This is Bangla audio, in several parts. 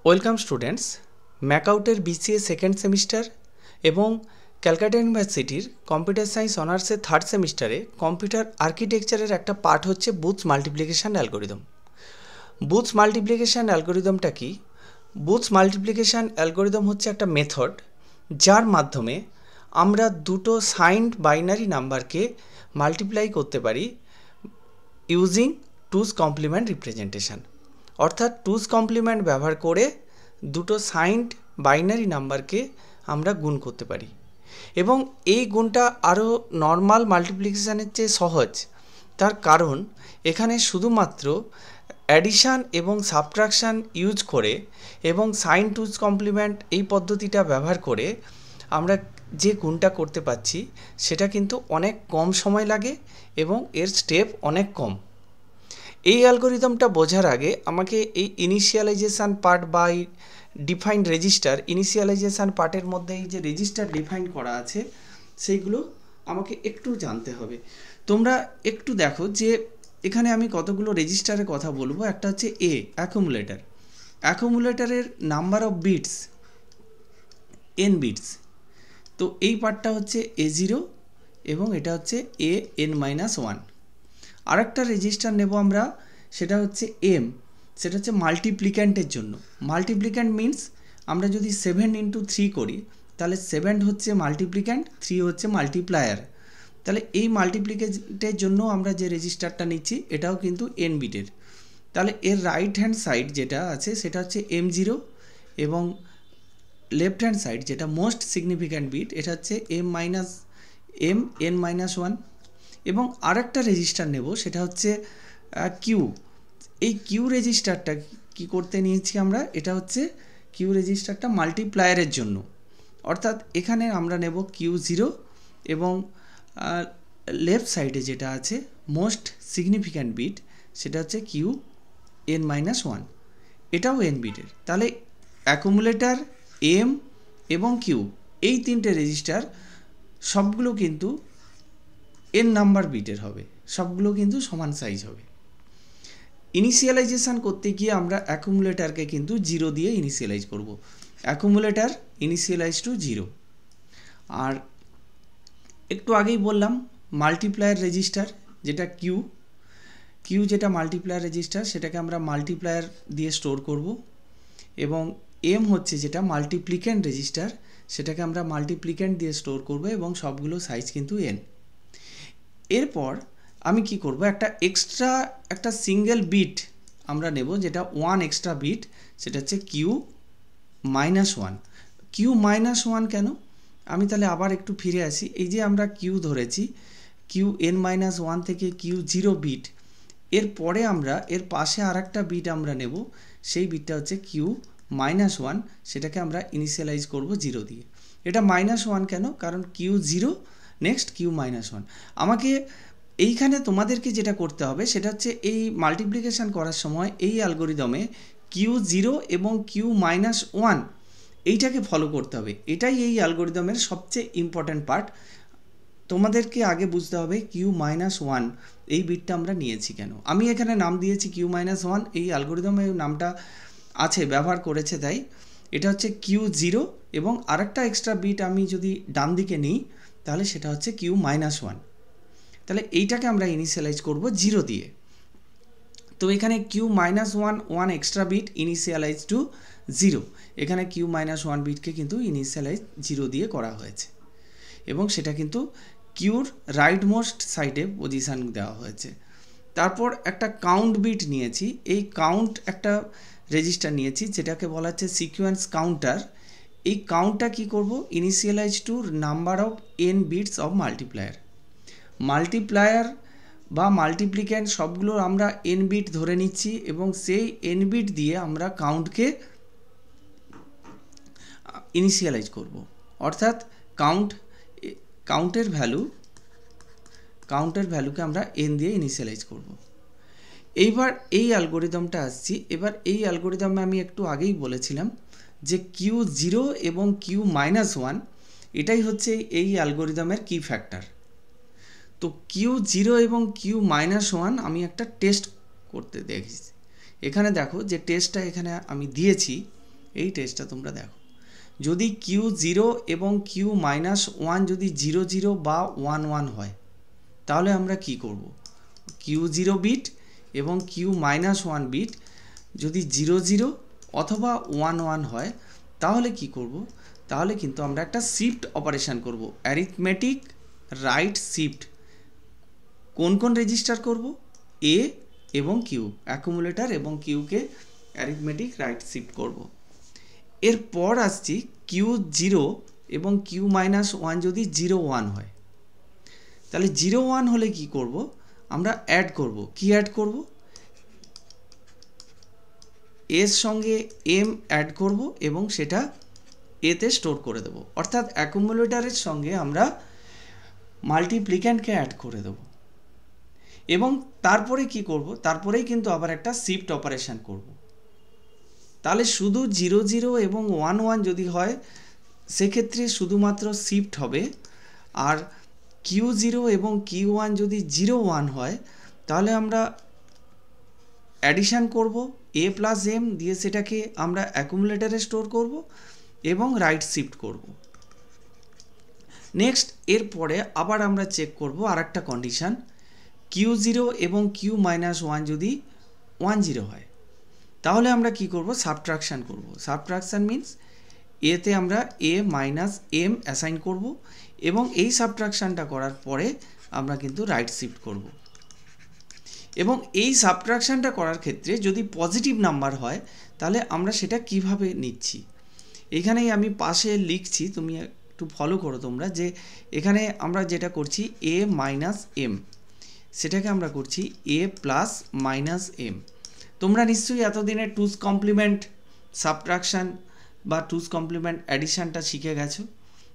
ওয়েলকাম স্টুডেন্টস, ম্যাকআউটের বিসিএ সেকেন্ড সেমিস্টার এবং ক্যালকাটা ইউনিভার্সিটির কম্পিউটার সায়েন্স অনার্সের থার্ড সেমিস্টারে কম্পিউটার আর্কিটেকচারের একটা পার্ট হচ্ছে Booth's multiplication algorithm. Booth's multiplication অ্যালগোরিদমটা কি? বুথস মাল্টিপ্লিকেশন অ্যালগোরিদম হচ্ছে একটা মেথড যার মাধ্যমে আমরা দুটো সাইন্ড বাইনারি নাম্বারকে মাল্টিপ্লাই করতে পারি ইউজিং টুস কমপ্লিমেন্ট রিপ্রেজেন্টেশন। অর্থাৎ টুস কমপ্লিমেন্ট ব্যবহার করে দুটো সাইন্ড বাইনারি নাম্বারকে আমরা গুণ করতে পারি এবং এই গুণটা আরও নর্মাল মাল্টিপ্লিকেশানের চেয়ে সহজ। তার কারণ এখানে শুধুমাত্র অ্যাডিশান এবং সাবট্রাকশান ইউজ করে এবং সাইন টুস কমপ্লিমেন্ট এই পদ্ধতিটা ব্যবহার করে আমরা যে গুণটা করতে পারছি সেটা কিন্তু অনেক কম সময় লাগে এবং এর স্টেপ অনেক কম। এই অ্যালগোরিদমটা বোঝার আগে আমাকে এই ইনিশিয়ালাইজেশান পার্ট বা ডিফাইন্ড রেজিস্টার, ইনিশিয়ালাইজেশান পার্টের মধ্যে এই যে রেজিস্টার ডিফাইন করা আছে সেইগুলো আমাকে একটু জানতে হবে। তোমরা একটু দেখো যে এখানে আমি কতগুলো রেজিস্টারের কথা বলবো। একটা হচ্ছে এ অ্যাকুমুলেটর, অ্যাকুমুলেটরের number of bits n bits. তো এই পার্টটা হচ্ছে A0 এবং এটা হচ্ছে AN-1। আরেকটা রেজিস্টার নেব আমরা, সেটা হচ্ছে এম, সেটা হচ্ছে মাল্টিপ্লিক্যান্টের জন্য। মাল্টিপ্লিক্যান্ট মিনস আমরা যদি 7 × 3 করি তাহলে 7 হচ্ছে মাল্টিপ্লিক্যান্ট, 3 হচ্ছে মাল্টিপ্লায়ার। তাহলে এই মাল্টিপ্লিক্যান্টের জন্য আমরা যে রেজিস্টারটা নিচ্ছি এটাও কিন্তু এন বিটের। তাহলে এর রাইট হ্যান্ড সাইড যেটা আছে সেটা হচ্ছে M0 এবং লেফট হ্যান্ড সাইড যেটা মোস্ট সিগনিফিক্যান্ট বিট এটা হচ্ছে Mn-1। এবং আরেকটা রেজিস্টার নেব সেটা হচ্ছে কিউ। এই কিউ রেজিস্টারটা কি করতে নিয়েছি আমরা, এটা হচ্ছে কিউ রেজিস্টারটা মাল্টিপ্লায়ারের জন্য। অর্থাৎ এখানে আমরা নেব Q0 এবং লেফট সাইডে যেটা আছে মোস্ট সিগনিফিক্যান্ট বিট সেটা হচ্ছে Qn-1, এটাও এন বিটের। তাহলে অ্যাকুমুলেটর, এম এবং কিউ এই তিনটে রেজিস্টার সবগুলো কিন্তু এন নাম্বার বিটের হবে, সবগুলো কিন্তু সমান সাইজ হবে। ইনিশিয়ালাইজেশান করতে গিয়ে আমরা অ্যাকুমুলেটারকে কিন্তু 0 দিয়ে ইনিশিয়ালাইজ করব। অ্যাকুমুলেটার ইনিশিয়ালাইজ টু 0। আর একটু আগেই বললাম মাল্টিপ্লায়ার রেজিস্টার যেটা কিউ যেটা মাল্টিপ্লায়ার রেজিস্টার সেটাকে আমরা মাল্টিপ্লায়ার দিয়ে স্টোর করব। এবং এম হচ্ছে যেটা মাল্টিপ্লিক্যান্ট রেজিস্টার সেটাকে আমরা মাল্টিপ্লিক্যান্ট দিয়ে স্টোর করব এবং সবগুলো সাইজ কিন্তু এন। এরপর আমি কি করব, একটা সিঙ্গেল বিট আমরা নেব যেটা 1 এক্সট্রা বিট, সেটা হচ্ছে Q-1। Q-1 কেন, আমি তাহলে আবার একটু ফিরে আসি। এই যে আমরা কিউ ধরেছি, Qn-1 থেকে Q0 বিট, এরপরে আমরা এর পাশে আর একটা বিট আমরা নেব, সেই বিটটা হচ্ছে Q-1, সেটাকে আমরা ইনিশিয়ালাইজ করব 0 দিয়ে। এটা -1 কেন, কারণ Q0 নেক্সট Q-1। আমাকে এইখানে তোমাদেরকে যেটা করতে হবে সেটা হচ্ছে এই মাল্টিপ্লিকেশান করার সময় এই অ্যালগোরিদমে Q0 এবং Q-1 এইটাকে ফলো করতে হবে। এটাই এই অ্যালগোরিদমের সবচেয়ে ইম্পর্ট্যান্ট পার্ট। তোমাদেরকে আগে বুঝতে হবে Q-1 এই বিটটা আমরা নিয়েছি কেন। আমি এখানে নাম দিয়েছি Q-1, এই অ্যালগোরিদমে নামটা আছে, ব্যবহার করেছে, তাই এটা হচ্ছে Q0 এবং আরেকটা এক্সট্রা বিট আমি যদি ডান দিকে নিই তাহলে সেটা হচ্ছে Q-1। তাহলে এইটাকে আমরা ইনিশিয়ালাইজ করব 0 দিয়ে। তো এখানে Q-1 extra bit initialise two 0, এখানে Q-1 বিটকে কিন্তু ইনিশিয়ালাইজ 0 দিয়ে করা হয়েছে এবং সেটা কিন্তু কিউর রাইট মোস্ট সাইডে পজিশান দেওয়া হয়েছে। তারপর একটা কাউন্ট বিট নিয়েছি, এই কাউন্ট একটা রেজিস্টার নিয়েছি যেটাকে বলা হচ্ছে সিকোয়েন্স কাউন্টার। এই কাউন্টটা কি করব, initialize to number of n bits of multiplier বা মাল্টিপ্লিক্যান্ট সবগুলোর আমরা এন বিট ধরে নিচ্ছি এবং সেই এন বিট দিয়ে আমরা ইনিশিয়ালাইজ করব। অর্থাৎ কাউন্টের ভ্যালুকে আমরা এন দিয়ে ইনিশিয়ালাইজ করব। এইবার এই অ্যালগোরিদমটা আসছি। এবার এই অ্যালগোরিদমে আমি একটু আগেই বলেছিলাম যে Q0 এবং Q-1 এটাই হচ্ছে এই অ্যালগোরিদমের কি ফ্যাক্টর। তো Q0 এবং Q-1 আমি একটা টেস্ট করতে দেখেছি। এখানে দেখো যে টেস্টটা এখানে আমি দিয়েছি, এই টেস্টটা তোমরা দেখো, যদি কিউ জিরো এবং কিউ মাইনাস ওয়ান যদি জিরো জিরো বা ওয়ান ওয়ান হয়, তাহলে আমরা কি করব? কিউ জিরো বিট এবং কিউ মাইনাস ওয়ান বিট যদি জিরো জিরো অথবা ওয়ান ওয়ান হয়, তাহলে কি করব? তাহলে কিন্তু আমরা একটা শিফট অপারেশন করব, অ্যারিথমেটিক রাইট শিফট। কোন কোন রেজিস্টার করব? এ এবং কিউ, অ্যাকুমুলেটর এবং কিউকে অ্যারিথমেটিক রাইট শিফট করব। এরপর আসছি কিউ জিরো এবং কিউ মাইনাস ওয়ান যদি জিরো ওয়ান হয়, তাহলে জিরো ওয়ান হলে কি করব? আমরা অ্যাড করব। কি অ্যাড করব? এর সঙ্গে এম অ্যাড করব এবং সেটা এতে স্টোর করে দেব। অর্থাৎ অ্যাকুমুলেটরের সঙ্গে আমরা মাল্টিপ্লিক্যান্টকে অ্যাড করে দেব এবং তারপরে কি করব? তারপরেই কিন্তু আবার একটা শিফট অপারেশন করব। তাহলে শুধু জিরো জিরো এবং ওয়ান ওয়ান যদি হয়, সেক্ষেত্রে শুধুমাত্র শিফট হবে। আর কিউ জিরো এবং কিউ ওয়ান যদি জিরো ওয়ান হয়, তাহলে আমরা অ্যাডিশান করব, এ প্লাস এম দিয়ে সেটাকে আমরা অ্যাকুমুলেটরে স্টোর করব এবং রাইট শিফট করব। নেক্সট এরপরে আবার আমরা চেক করব আর একটা কন্ডিশান, কিউ জিরো এবং কিউ মাইনাস ওয়ান যদি ওয়ান জিরো হয়, তাহলে আমরা কি করব? সাবট্রাকশান করব। সাবট্রাকশান মিন্স এতে আমরা এ মাইনাস এম অ্যাসাইন করব এবং এই সাবট্রাকশানটা করার পরে আমরা কিন্তু রাইট শিফট করব। এবং এই সাবট্রাকশানটা করার ক্ষেত্রে যদি পজিটিভ নাম্বার হয়, তাহলে আমরা সেটা কিভাবে নিচ্ছি, এখানেই আমি পাশে লিখছি, তুমি একটু ফলো করো তোমরা, যে এখানে আমরা যেটা করছি এ মাইনাস এম, সেটাকে আমরা করছি এ প্লাস মাইনাস এম। তোমরা নিশ্চয়ই এতদিনে টুস কমপ্লিমেন্ট সাবট্রাকশান বা টুস কমপ্লিমেন্ট অ্যাডিশানটা শিখে গেছো।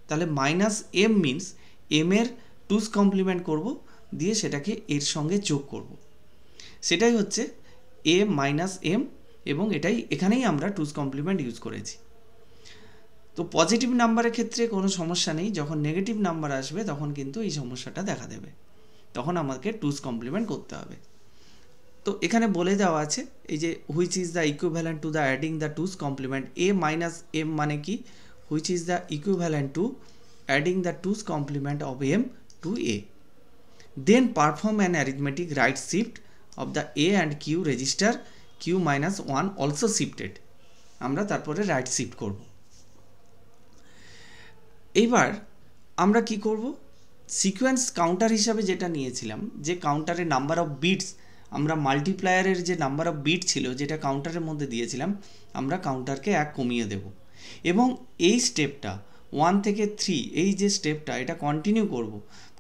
তাহলে মাইনাস এম মিন্স এম এর টুস কমপ্লিমেন্ট করব, দিয়ে সেটাকে এর সঙ্গে যোগ করব, সেটাই হচ্ছে এ মাইনাস এম। এবং এটাই এখানেই আমরা টুস কমপ্লিমেন্ট ইউজ করেছি। তো পজিটিভ নাম্বারের ক্ষেত্রে কোনো সমস্যা নেই, যখন নেগেটিভ নাম্বার আসবে তখন কিন্তু এই সমস্যাটা দেখা দেবে, তখন আমাকে টুস কমপ্লিমেন্ট করতে হবে। তো এখানে বলে দেওয়া আছে এই যে which is the equivalent to the adding the two's complement A minus M, মানে কি? Which is the equivalent to adding the two's complement of M to A, then perform an arithmetic right shift of the A and Q register Q minus one also shifted. আমরা তারপরে রাইট শিফট করব। এইবার আমরা কি করব? সিকোয়েন্স কাউন্টার হিসাবে যেটা নিয়েছিলাম, যে কাউন্টারের নাম্বার অফ বিটস, আমরা মাল্টিপ্লায়ারের যে নাম্বার অফ বিট ছিল যেটা কাউন্টারের মধ্যে দিয়েছিলাম, আমরা কাউন্টারকে এক কমিয়ে দেব এবং এই স্টেপটা 1 থেকে 3, এই যে স্টেপটা, এটা কন্টিনিউ করব।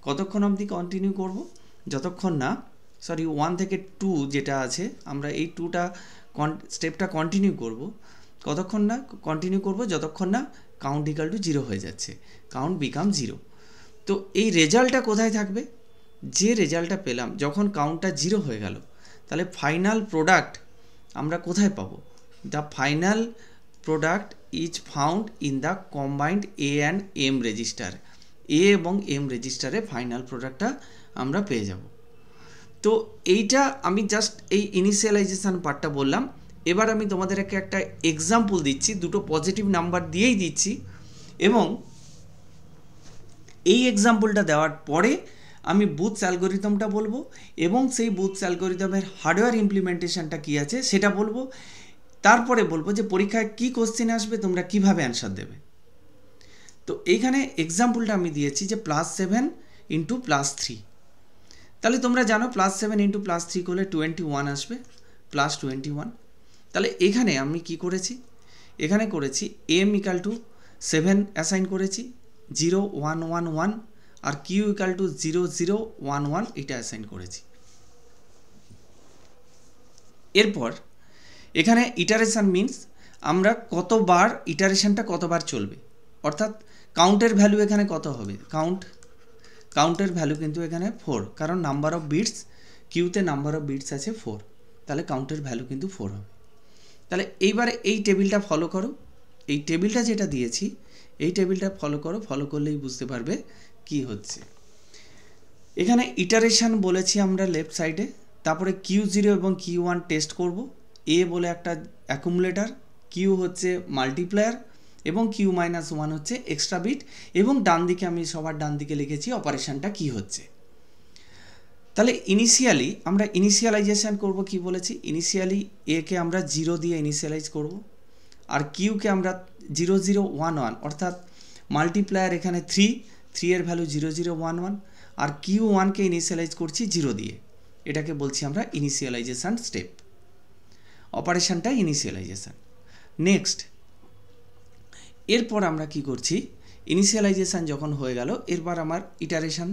কতক্ষণ অবধি কন্টিনিউ করব? যতক্ষণ না 1 থেকে 2 যেটা আছে, আমরা এই 2টা স্টেপটা কন্টিনিউ করব। কতক্ষণ না কন্টিনিউ করব? যতক্ষণ না কাউন্ট ইকাল টু 0 হয়ে যাচ্ছে, কাউন্ট বিকাম 0। তো এই রেজাল্টটা কোথায় থাকবে? যে রেজাল্টটা পেলাম যখন কাউন্টটা 0 হয়ে গেল, তাহলে ফাইনাল প্রোডাক্ট আমরা কোথায় পাবো? The final product is found in the combined A and M register. A এবং এম রেজিস্টারে ফাইনাল প্রোডাক্টটা আমরা পেয়ে যাব। তো এইটা আমি জাস্ট এই ইনিশিয়ালাইজেশান পার্টটা বললাম। এবার আমি তোমাদেরকে একটা এক্সাম্পল দিচ্ছি, দুটো পজিটিভ নাম্বার দিয়েই দিচ্ছি, এবং এই এক্সাম্পলটা দেওয়ার পরে আমি বুথস অ্যালগোরিদমটা বলবো এবং সেই বুথস অ্যালগোরিদমের হার্ডওয়্যার ইমপ্লিমেন্টেশনটা কী আছে সেটা বলবো। তারপরে বলবো যে পরীক্ষায় কী কোশ্চেন আসবে, তোমরা কিভাবে অ্যান্সার দেবে। তো এইখানে এক্সাম্পলটা আমি দিয়েছি যে +7 ইন্টু +3। তাহলে তোমরা জানো +7 ইন্টু +3 করলে 21 আসবে, +21। তাহলে এখানে আমি কি করেছি? এখানে করেছি m ইকাল টু 7 অ্যাসাইন করেছি, 0 1 1 1, আর কিউ ইকাল টু 0 0 1 1 এটা অ্যাসাইন করেছি। এরপর এখানে ইটারেশান মিন্স আমরা কতবার ইটারেশানটা কতবার চলবে, অর্থাৎ কাউন্টের ভ্যালু এখানে কত হবে? কাউন্টের ভ্যালু কিন্তু এখানে 4, কারণ নাম্বার অফ বিটস, কিউতে নাম্বার অফ বিটস আছে 4, তাহলে কাউন্টের ভ্যালু কিন্তু 4 হবে। তাহলে এইবারে এই টেবিলটা ফলো করো, এই টেবিলটা যেটা দিয়েছি এই টেবিলটা ফলো করো, ফলো করলেই বুঝতে পারবে কি হচ্ছে। এখানে ইটারেশান বলেছি আমরা লেফট সাইডে, তারপরে Q0 এবং Q1 টেস্ট করব। এ বলে একটা অ্যাকুমুলেটর, কিউ হচ্ছে মাল্টিপ্লায়ার এবং কিউ মাইনাস ওয়ান হচ্ছে এক্সট্রা বিট, এবং ডান দিকে আমি সবার ডান দিকে লিখেছি অপারেশনটা কি হচ্ছে। তাহলে ইনিশিয়ালি আমরা ইনিশিয়ালাইজেশন করব, কি বলেছি, ইনিশিয়ালি একে আমরা 0 দিয়ে ইনিশিয়ালাইজ করব, আর কিউকে আমরা 0 0 1 1, অর্থাৎ মাল্টিপ্লায়ার এখানে 3 এর ভ্যালু 0 0 1 1, আর কিউ 1কে ইনিশিয়ালাইজ করছি 0 দিয়ে। এটাকে বলছি আমরা ইনিশিয়ালাইজেশন স্টেপ, অপারেশনটা ইনিশিয়ালাইজেশন। নেক্সট এরপর আমরা কি করছি, ইনিশিয়ালাইজেশন যখন হয়ে গেল, এরপর আমার ইটারেশন।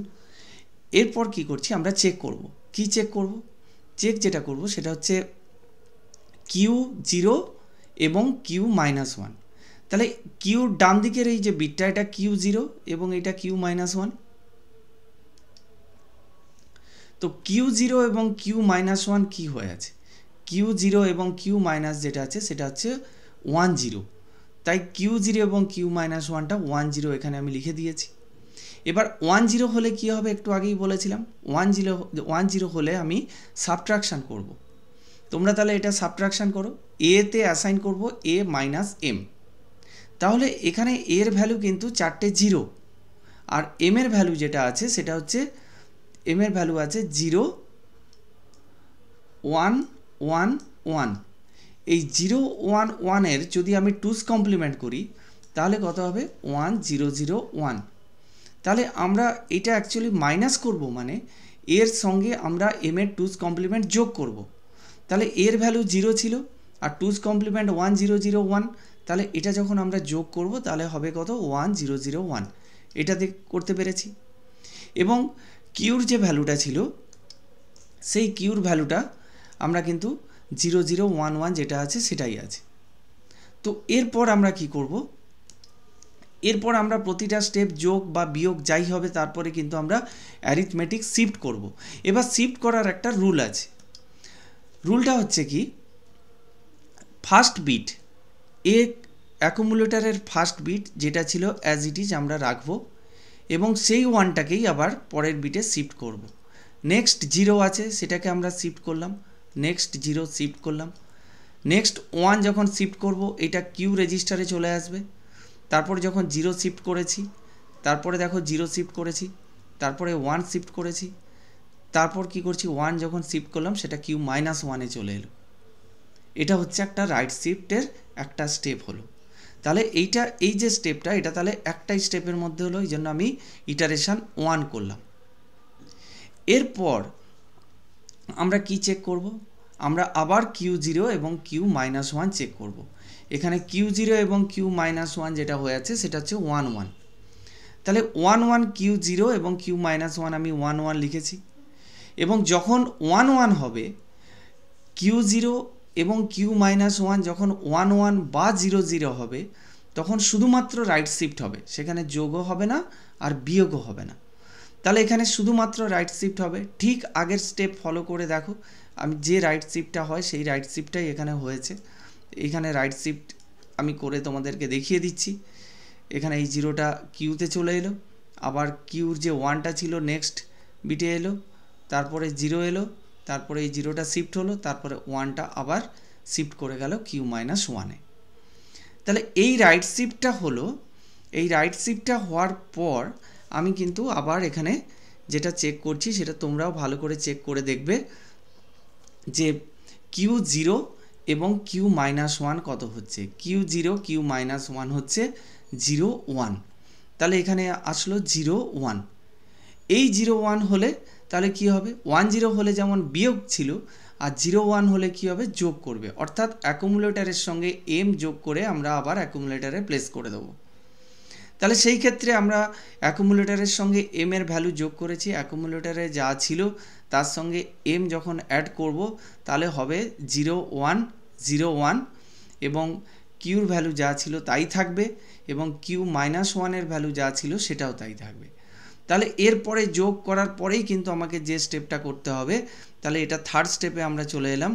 এরপর কি করছি, আমরা চেক করব। কি চেক করব? চেক যেটা করব সেটা হচ্ছে কিউ 0 এবং কিউ মাইনাস 1। তাহলে কিউর ডান দিকের এই যে বিটটা, এটা কিউ 0 এবং এটা কিউ মাইনাস 1। তো কিউ 0 এবং কিউ মাইনাস 1 কী হয়ে আছে, কিউ 0 এবং কিউ মাইনাস যেটা আছে সেটা হচ্ছে 1 0। তাই কিউ 0 এবং কিউ মাইনাস 1টা 1 0 এখানে আমি লিখে দিয়েছি। এবার 1 0 হলে কি হবে, একটু আগেই বলেছিলাম 1 0 হলে আমি সাবট্রাকশান করব। তোমরা তাহলে এটা সাবট্রাকশান করো, এতে অ্যাসাইন করব এ মাইনাস এম। তাহলে এখানে এর ভ্যালু কিন্তু 4টে 0, আর এম এর ভ্যালু যেটা আছে সেটা হচ্ছে, এম এর ভ্যালু আছে 0 1 1 1। এই 0 1 1 এর যদি আমি 2's কমপ্লিমেন্ট করি তাহলে কত হবে, 1 0 0 1। তাহলে আমরা এটা অ্যাকচুয়ালি মাইনাস করব, মানে এর সঙ্গে আমরা এম এর 2's কমপ্লিমেন্ট যোগ করব। তাহলে এর ভ্যালু 0 ছিল আর 2's কমপ্লিমেন্ট 1 0 0 1, তাহলে এটা যখন আমরা যোগ করব তাহলে হবে কত, 1 0 0 1। এটা করতে পেরেছি। এবং কিউর যে ভ্যালুটা ছিল সেই কিউর ভ্যালুটা আমরা কিন্তু 0 0 1 1 যেটা আছে সেটাই আছে। তো এরপর আমরা কি করব, এরপর আমরা প্রতিটা স্টেপ যোগ বা বিয়োগ যাই হবে তারপরে কিন্তু আমরা অ্যারিথমেটিক শিফট করব। এবার শিফট করার একটা রুল আছে। রুলটা হচ্ছে কি, ফার্স্ট বিট অ্যাকুমুলেটরের ফার্স্ট বিট যেটা ছিল অ্যাজ ইট ইজ আমরা রাখবো, এবং সেই ওয়ানটাকেই আবার পরের বিটে শিফট করব। নেক্সট 0 আছে সেটাকে আমরা শিফট করলাম, নেক্সট 0 শিফট করলাম, নেক্সট 1 যখন শিফট করব এটা কিউ রেজিস্টারে চলে আসবে। তারপরে যখন 0 শিফট করেছি, তারপরে দেখো 0 শিফট করেছি, তারপরে 1 শিফট করেছি, তারপর কি করছি 1 যখন শিফট করলাম সেটা কিউ মাইনাস 1-এ চলে এলো। এটা হচ্ছে একটা রাইট শিফটের একটা স্টেপ হলো। তাহলে এই যে স্টেপটা এটা তাহলে একটাই স্টেপের মধ্যে হলো, এই জন্য আমি ইটারেশন 1 করলাম। এরপর আমরা কি চেক করব, আমরা আবার কিউ 0 এবং কিউ মাইনাস 1 চেক করব। এখানে কিউ 0 এবং কিউ মাইনাস 1 যেটা হয়ে আছে সেটা হচ্ছে 1 1। তাহলে 1 1 কিউ 0 এবং কিউ মাইনাস 1 আমি 1 1 লিখেছি। এবং যখন 1 1 হবে, কিউ 0 এবং কিউ মাইনাস 1 যখন 1 1 বা 0 0 হবে তখন শুধুমাত্র রাইট শিফট হবে, সেখানে যোগও হবে না আর বিয়োগও হবে না। তাহলে এখানে শুধুমাত্র রাইট শিফট হবে। ঠিক আগের স্টেপ ফলো করে দেখো, আমি যে রাইট শিফটটা হয় সেই রাইট শিফটটাই এখানে হয়েছে। এখানে রাইট শিফট আমি করে তোমাদেরকে দেখিয়ে দিচ্ছি। এখানে এই 0টা কিউতে চলে এলো, আবার কিউর যে 1টা ছিল নেক্সট বিটে এলো, তারপরে 0 এলো, তারপরে এই 0টা শিফট হলো, তারপরে 1টা আবার শিফট করে গেল কিউ মাইনাস 1-এ। তাহলে এই রাইট শিফটটা হলো, এই রাইট শিফটটা হওয়ার পর আমি কিন্তু আবার এখানে যেটা চেক করছি সেটা তোমরাও ভালো করে চেক করে দেখবে যে কিউ 0 এবং কিউ মাইনাস 1 কত হচ্ছে। কিউ 0 কিউ মাইনাস 1 হচ্ছে 0 1। তাহলে এখানে আসলো 0 1। এই 0 1 হলে তাহলে কি হবে, 1 0 হলে যেমন বিয়োগ ছিল আর 0 1 হলে কি হবে, যোগ করবে। অর্থাৎ অ্যাকুমুলেটরের সঙ্গে এম যোগ করে আমরা আবার অ্যাকুমুলেটরে প্লেস করে দেবো। তাহলে সেই ক্ষেত্রে আমরা অ্যাকুমুলেটরের সঙ্গে এম এর ভ্যালু যোগ করেছি, অ্যাকুমুলেটরে যা ছিল তার সঙ্গে এম যখন অ্যাড করব তাহলে হবে 0 1 0 1, এবং কিউর ভ্যালু যা ছিল তাই থাকবে, এবং কিউ মাইনাস 1-এর ভ্যালু যা ছিল সেটাও তাই থাকবে। তাহলে এরপরে যোগ করার পরেই কিন্তু আমাকে যে স্টেপটা করতে হবে, তাহলে এটা থার্ড স্টেপে আমরা চলে এলাম।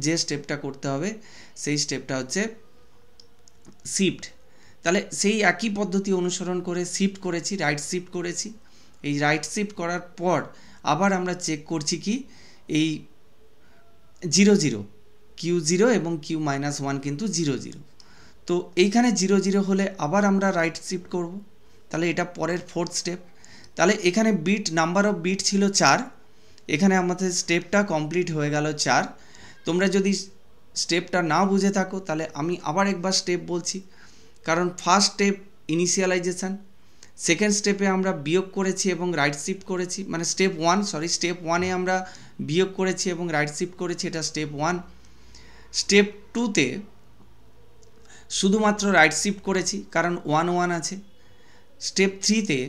যে স্টেপটা করতে হবে সেই স্টেপটা হচ্ছে শিফট। তাহলে সেই একই পদ্ধতি অনুসরণ করে শিফট করেছি, রাইট শিফট করেছি। এই রাইট শিফট করার পর আবার আমরা চেক করছি কি, এই 0 0 কিউ জিরো এবং কিউ মাইনাস ওয়ান কিন্তু জিরো জিরো। তো এইখানে জিরো জিরো হলে আবার আমরা রাইট শিফট করব, তাহলে এটা পরের ফোর্থ স্টেপ। তাহলে এখানে বিট নাম্বার অফ বিট ছিল 4, এখানে আমাদের স্টেপটা কমপ্লিট হয়ে গেল 4। তোমরা যদি স্টেপটা না বুঝে থাকো তাহলে আমি আবার একবার স্টেপ বলছি, কারণ ফার্স্ট স্টেপ ইনিশিয়ালাইজেশান, সেকেন্ড স্টেপে আমরা বিয়োগ করেছি এবং রাইট শিফট করেছি, মানে স্টেপ 1 আমরা বিয়োগ করেছি এবং রাইট শিফট করেছি, এটা স্টেপ 1। স্টেপ 2তে শুধুমাত্র রাইট শিফট করেছি কারণ 1 1 আছে। স্টেপ 3তে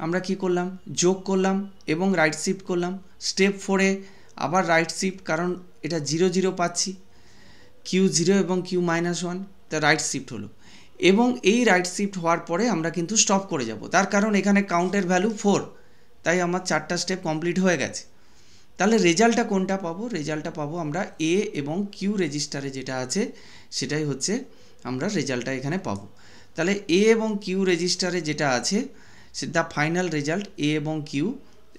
আমরা কি করলাম, যোগ করলাম এবং রাইট শিফট করলাম। স্টেপ 4এ আবার রাইট শিফট, কারণ এটা 0 0 পাচ্ছি, কিউ জিরো এবং কিউ মাইনাস ওয়ান, তা রাইট শিফট হলো। এবং এই রাইট শিফট হওয়ার পরে আমরা কিন্তু স্টপ করে যাব, তার কারণ এখানে কাউন্টের ভ্যালু 4, তাই আমার 4টা স্টেপ কমপ্লিট হয়ে গেছে। তাহলে রেজাল্টটা কোনটা পাবো, রেজাল্টটা পাবো আমরা এ এবং কিউ রেজিস্টারে যেটা আছে সেটাই হচ্ছে আমরা রেজাল্টটা এখানে পাবো। তাহলে এ এবং কিউ রেজিস্টারে যেটা আছে দ্য ফাইনাল রেজাল্ট এ এবং কিউ,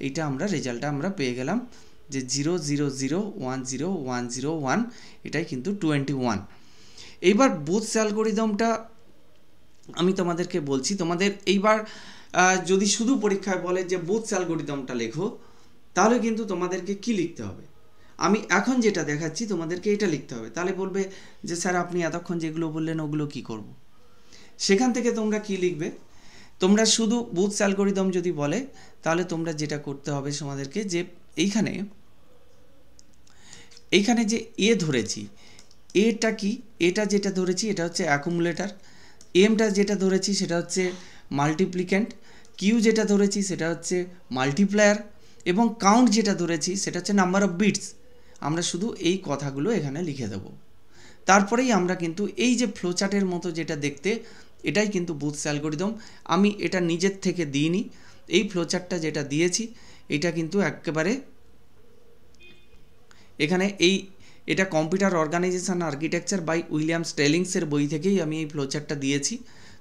এইটা আমরা রেজাল্টটা আমরা পেয়ে গেলাম যে 0 0 0 1 0 1 0 1, এটাই কিন্তু 21। এইবার বুথস অ্যালগরিদমটা আমি তোমাদেরকে বলছি, তোমাদের এইবার যদি শুধু পরীক্ষায় বলে যে বুথস অ্যালগরিদমটা লেখো, তাহলে কিন্তু তোমাদেরকে কি লিখতে হবে, আমি এখন যেটা দেখাচ্ছি তোমাদেরকে এটা লিখতে হবে। তাহলে বলবে যে স্যার আপনি এতক্ষণ যেগুলো বললেন ওগুলো কি করব, সেখান থেকে তোমরা কি লিখবে, তোমরা শুধু বুথস অ্যালগরিদম যদি বলে তাহলে তোমরা যেটা করতে হবে তোমাদেরকে, যে এইখানে যে এ ধরেছি, এটা কি, এটা যেটা ধরেছি এটা হচ্ছে অ্যাকুমুলেটার, এমটা যেটা ধরেছি সেটা হচ্ছে মাল্টিপ্লিক্যান্ট, কিউ যেটা ধরেছি সেটা হচ্ছে মাল্টিপ্লায়ার, এবং কাউন্ট যেটা ধরেছি সেটা হচ্ছে নাম্বার অফ বিটস। আমরা শুধু এই কথাগুলো এখানে লিখে দেব, তারপরেই আমরা কিন্তু এই যে ফ্লোচার্টের মতো যেটা দেখতে, এটাই কিন্তু বুথস অ্যালগরিদম। আমি এটা নিজের থেকে দিইনি, এই ফ্লোচার্টটা যেটা দিয়েছি এটা কিন্তু একেবারে এখানে এটা computer organisation architecture by William স্টেলিংসের বই থেকেই আমি এই ফ্লোচার্টটা দিয়েছি,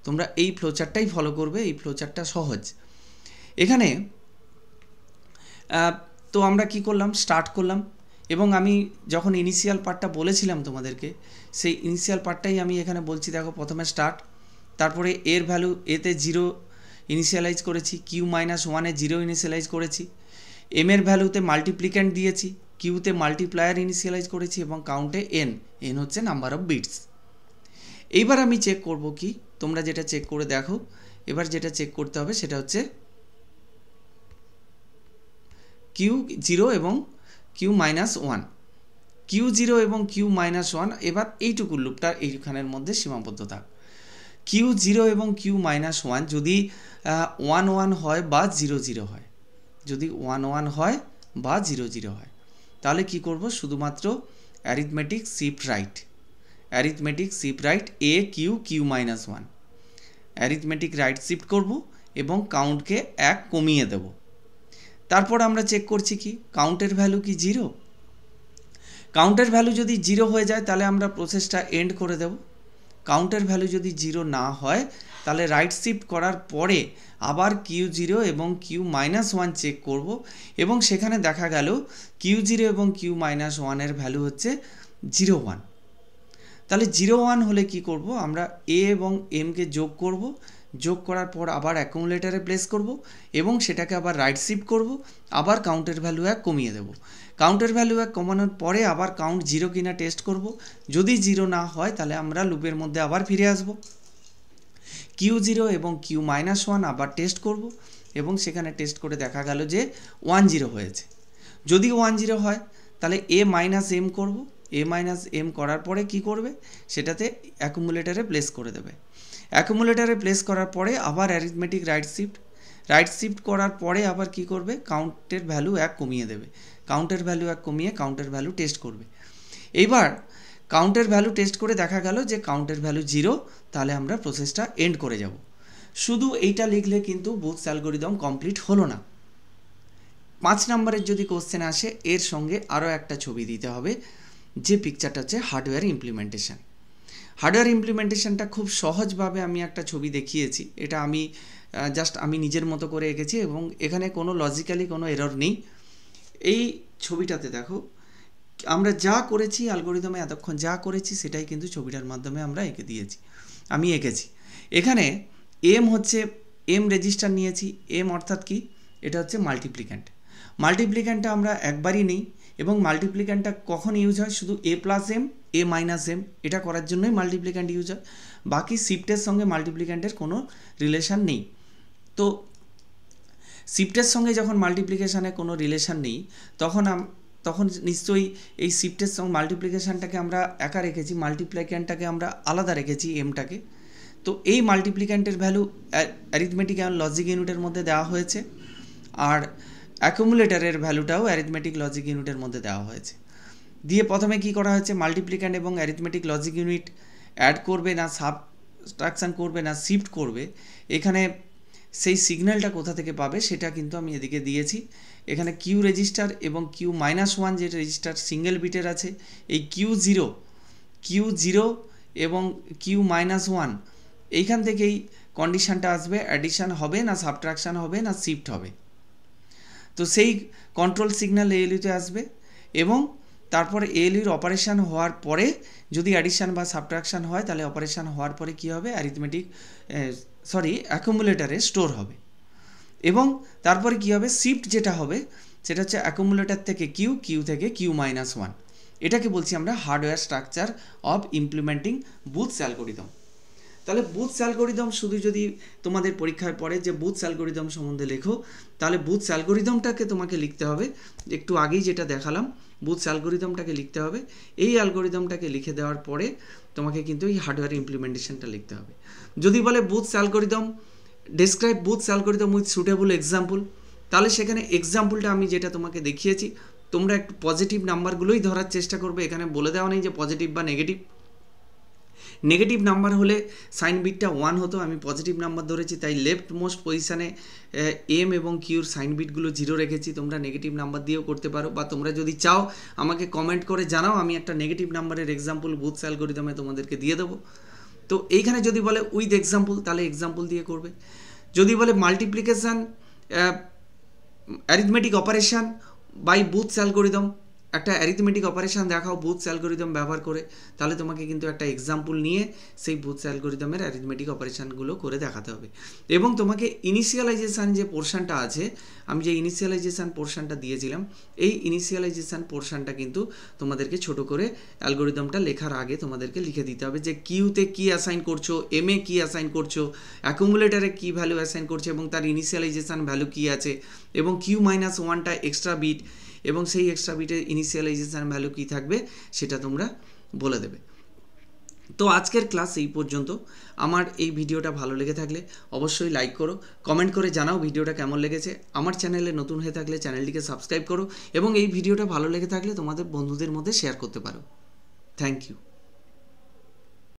তোমরা এই ফ্লোচার্টটাই ফলো করবে, এই ফ্লোচার্টটা সহজ। এখানে তো আমরা কি করলাম, স্টার্ট করলাম, এবং আমি যখন ইনিশিয়াল পার্টটা বলেছিলাম তোমাদেরকে, সেই ইনিশিয়াল পার্টটাই আমি এখানে বলছি। দেখো প্রথমে স্টার্ট, তারপরে এর ভ্যালু এতে 0 ইনিশিয়ালাইজ করেছি, কিউ মাইনাস ওয়ানে 0 ইনিশিয়ালাইজ করেছি, এম এর ভ্যালুতে মাল্টিপ্লিক্যান্ট দিয়েছি, কিউতে মাল্টিপ্লায়ার ইনিশিয়ালাইজ করেছি, এবং কাউন্টে এন হচ্ছে নাম্বার অফ বিটস। এইবার আমি চেক করব কি, তোমরা যেটা চেক করে দেখো, এবার যেটা চেক করতে হবে সেটা হচ্ছে কিউ জিরো এবং Q minus one, Q zero এবং কিউ মাইনাস ওয়ান। এবার এইটুকু লুপটা এইখানের মধ্যে সীমাবদ্ধ থাক। কিউ জিরো এবং কিউ মাইনাস ওয়ান যদি 1 1 হয় বা 0 0 হয়, যদি 1 1 হয় বা 0 0 হয়, তাহলে কি করব, শুধুমাত্র arithmetic shift right A Q Q minus one, arithmetic right shift করব এবং কাউন্টকে 1 কমিয়ে দেব। তারপর আমরা চেক করছি কি, কাউন্টের ভ্যালু কি 0, কাউন্টের ভ্যালু যদি 0 হয়ে যায় তাহলে আমরা প্রসেসটা এন্ড করে দেব। কাউন্টের ভ্যালু যদি 0 না হয় তাহলে রাইট শিফট করার পরে আবার কিউ জিরো এবং কিউ মাইনাস ওয়ান চেক করব, এবং সেখানে দেখা গেল কিউ জিরো এবং কিউ মাইনাস ওয়ানের ভ্যালু হচ্ছে 0 1। তাহলে 0 1 হলে কি করব, আমরা এ এবং এমকে যোগ করব, যোগ করার পর আবার অ্যাকুমুলেটারে প্লেস করব এবং সেটাকে আবার রাইট শিফট করব, আবার কাউন্টের ভ্যালু 1 কমিয়ে দেব। কাউন্টের ভ্যালু 1 কমানোর পরে আবার কাউন্ট 0 কিনা টেস্ট করব, যদি 0 না হয় তাহলে আমরা লুপের মধ্যে আবার ফিরে আসব, কিউ জিরো এবং কিউ মাইনাস ওয়ান আবার টেস্ট করব, এবং সেখানে টেস্ট করে দেখা গেল যে 1 0 হয়েছে। যদি 1 0 হয় তাহলে এ মাইনাস এম করব, এ মাইনাস এম করার পরে কি করবে, সেটাতে অ্যাকুমুলেটারে প্লেস করে দেবে। অ্যাকুমুলেটারে প্লেস করার পরে আবার অ্যারিথমেটিক রাইট শিফট করার পরে আবার কি করবে, কাউন্টের ভ্যালু 1 কমিয়ে দেবে, কাউন্টের ভ্যালু 1 কমিয়ে কাউন্টের ভ্যালু টেস্ট করবে। এইবার কাউন্টের ভ্যালু টেস্ট করে দেখা গেল যে কাউন্টের ভ্যালু 0, তাহলে আমরা প্রসেসটা এন্ড করে যাব। শুধু এইটা লিখলে কিন্তু বুথস অ্যালগরিদম কমপ্লিট হলো না। 5 নম্বরের যদি কোশ্চেন আসে, এর সঙ্গে আরও একটা ছবি দিতে হবে, যে পিকচারটা হচ্ছে হার্ডওয়্যার ইমপ্লিমেন্টেশন। হার্ডওয়্যার ইমপ্লিমেন্টেশনটা খুব সহজভাবে আমি একটা ছবি দেখিয়েছি, এটা আমি জাস্ট আমি নিজের মতো করে এঁকেছি এবং এখানে কোনো লজিক্যালি কোনো এরর নেই। এই ছবিটাতে দেখো, আমরা যা করেছি অ্যালগরিদমে এতক্ষণ যা করেছি সেটাই কিন্তু ছবিটার মাধ্যমে আমরা আমি এঁকেছি। এখানে এম হচ্ছে এম রেজিস্টার নিয়েছি। এম অর্থাৎ কি, এটা হচ্ছে মাল্টিপ্লিক্যান্ট। মাল্টিপ্লিক্যান্টটা আমরা একবারই নিই এবং মাল্টিপ্লিক্যান্টটা কখন ইউজ হয়, শুধু এ plus M A minus M এটা করার জন্যই মাল্টিপ্লিক্যান্ট ইউজ হয়। বাকি শিফটের সঙ্গে মাল্টিপ্লিক্যান্টের কোনো রিলেশান নেই। তো শিফটের সঙ্গে যখন মাল্টিপ্লিকেশানে কোনো রিলেশান নেই তখন নিশ্চয়ই এই শিফটের সঙ্গে মাল্টিপ্লিকেশানটাকে আমরা একা রেখেছি, মাল্টিপ্লিক্যান্টটাকে আমরা আলাদা রেখেছি এমটাকে। তো এই মাল্টিপ্লিক্যান্টের ভ্যালু অ্যারিথমেটিক অ্যান্ড লজিক ইউনিটের মধ্যে দেওয়া হয়েছে, আর অ্যাকুমুলেটরের ভ্যালুটাও অ্যারিথমেটিক লজিক ইউনিটের মধ্যে দেওয়া হয়েছে। দিয়ে প্রথমে কি করা হয়েছে, মাল্টিপ্লিক্যান্ট এবং অ্যারিথমেটিক লজিক ইউনিট অ্যাড করবে না সাবট্রাকশান করবে না শিফট করবে, এখানে সেই সিগন্যালটা কোথা থেকে পাবে সেটা কিন্তু আমি এদিকে দিয়েছি। এখানে কিউ রেজিস্টার এবং কিউ -1 যে রেজিস্টার সিঙ্গেল বিটের আছে, এই কিউ জিরো এবং কিউ -1 এইখান থেকেই কন্ডিশানটা আসবে, অ্যাডিশান হবে না সাবট্রাকশান হবে না শিফট হবে। তো সেই কন্ট্রোল সিগন্যাল এএলইউতে আসবে এবং তারপরে এএলইউর অপারেশান হওয়ার পরে যদি অ্যাডিশান বা সাবট্রাকশান হয় তাহলে অপারেশান হওয়ার পরে কী হবে, অ্যাকুমুলেটারে স্টোর হবে। এবং তারপরে কী হবে, শিফট যেটা হবে সেটা হচ্ছে অ্যাকুমুলেটার থেকে কিউ থেকে কিউ -1। এটাকে বলছি আমরা hardware structure of implementing booths algorithm. তাহলে বুথস অ্যালগরিদম শুধু যদি তোমাদের পরীক্ষায় পড়ে যে বুথস অ্যালগরিদম সম্বন্ধে লেখো, তাহলে বুথস অ্যালগরিদমটাকে তোমাকে লিখতে হবে, একটু আগেই যেটা দেখালাম বুথস অ্যালগরিদমটাকে লিখতে হবে। এই অ্যালগরিদমটাকে লিখে দেওয়ার পরে তোমাকে কিন্তু এই হার্ডওয়্যার ইমপ্লিমেন্টেশনটা লিখতে হবে। যদি বলে booths algorithm describe booths algorithm with suitable example, তাহলে সেখানে এক্সাম্পলটা আমি যেটা তোমাকে দেখিয়েছি, তোমরা একটু পজিটিভ নাম্বারগুলোই ধরার চেষ্টা করবে। এখানে বলে দেওয়া নেই যে পজিটিভ বা নেগেটিভ নাম্বার হলে সাইন বিটটা 1 হতো, আমি পজিটিভ নাম্বার ধরেছি তাই লেফট মোস্ট পজিশানে এম এবং কিউর সাইন বিটগুলো 0 রেখেছি। তোমরা নেগেটিভ নাম্বার দিয়েও করতে পারো, বা তোমরা যদি চাও আমাকে কমেন্ট করে জানাও, আমি একটা নেগেটিভ নাম্বারের এক্সাম্পল বুথস অ্যালগরিদমে তোমাদেরকে দিয়ে দেবো। তো এইখানে যদি বলে উইথ এক্সাম্পল তাহলে এক্সাম্পল দিয়ে করবে। যদি বলে multiplication arithmetic operation by Booth's algorithm, একটা অ্যারিথমেটিক অপারেশান দেখাও বুথস অ্যালগরিদম ব্যবহার করে, তাহলে তোমাকে কিন্তু একটা এক্সাম্পল নিয়ে সেই বুথস অ্যালগরিদমের অ্যারিথমেটিক অপারেশানগুলো করে দেখাতে হবে। এবং তোমাকে ইনিশিয়ালাইজেশান যে পোর্শনটা আছে, আমি যে ইনিশিয়ালাইজেশান পোর্শনটা দিয়েছিলাম, এই ইনিশিয়ালাইজেশান পোর্শনটা কিন্তু তোমাদেরকে ছোট করে অ্যালগরিদমটা লেখার আগে তোমাদেরকে লিখে দিতে হবে যে কিউতে কী অ্যাসাইন করছো, এমে কী অ্যাসাইন করছো, অ্যাকুমুলেটারে কী ভ্যালু অ্যাসাইন করছো এবং তার ইনিশিয়ালাইজেশান ভ্যালু কী আছে, এবং কিউ -1টা এক্সট্রা বিট এবং সেই এক্সট্রা বিটের ইনিশিয়ালাইজেশান ভ্যালু কী থাকবে সেটা তোমরা বলে দেবে। তো আজকের ক্লাস এই পর্যন্ত। আমার এই ভিডিওটা ভালো লেগে থাকলে অবশ্যই লাইক করো, কমেন্ট করে জানাও ভিডিওটা কেমন লেগেছে। আমার চ্যানেলে নতুন হয়ে থাকলে চ্যানেলটিকে সাবস্ক্রাইব করো এবং এই ভিডিওটা ভালো লেগে থাকলে তোমাদের বন্ধুদের মধ্যে শেয়ার করতে পারো। Thank you.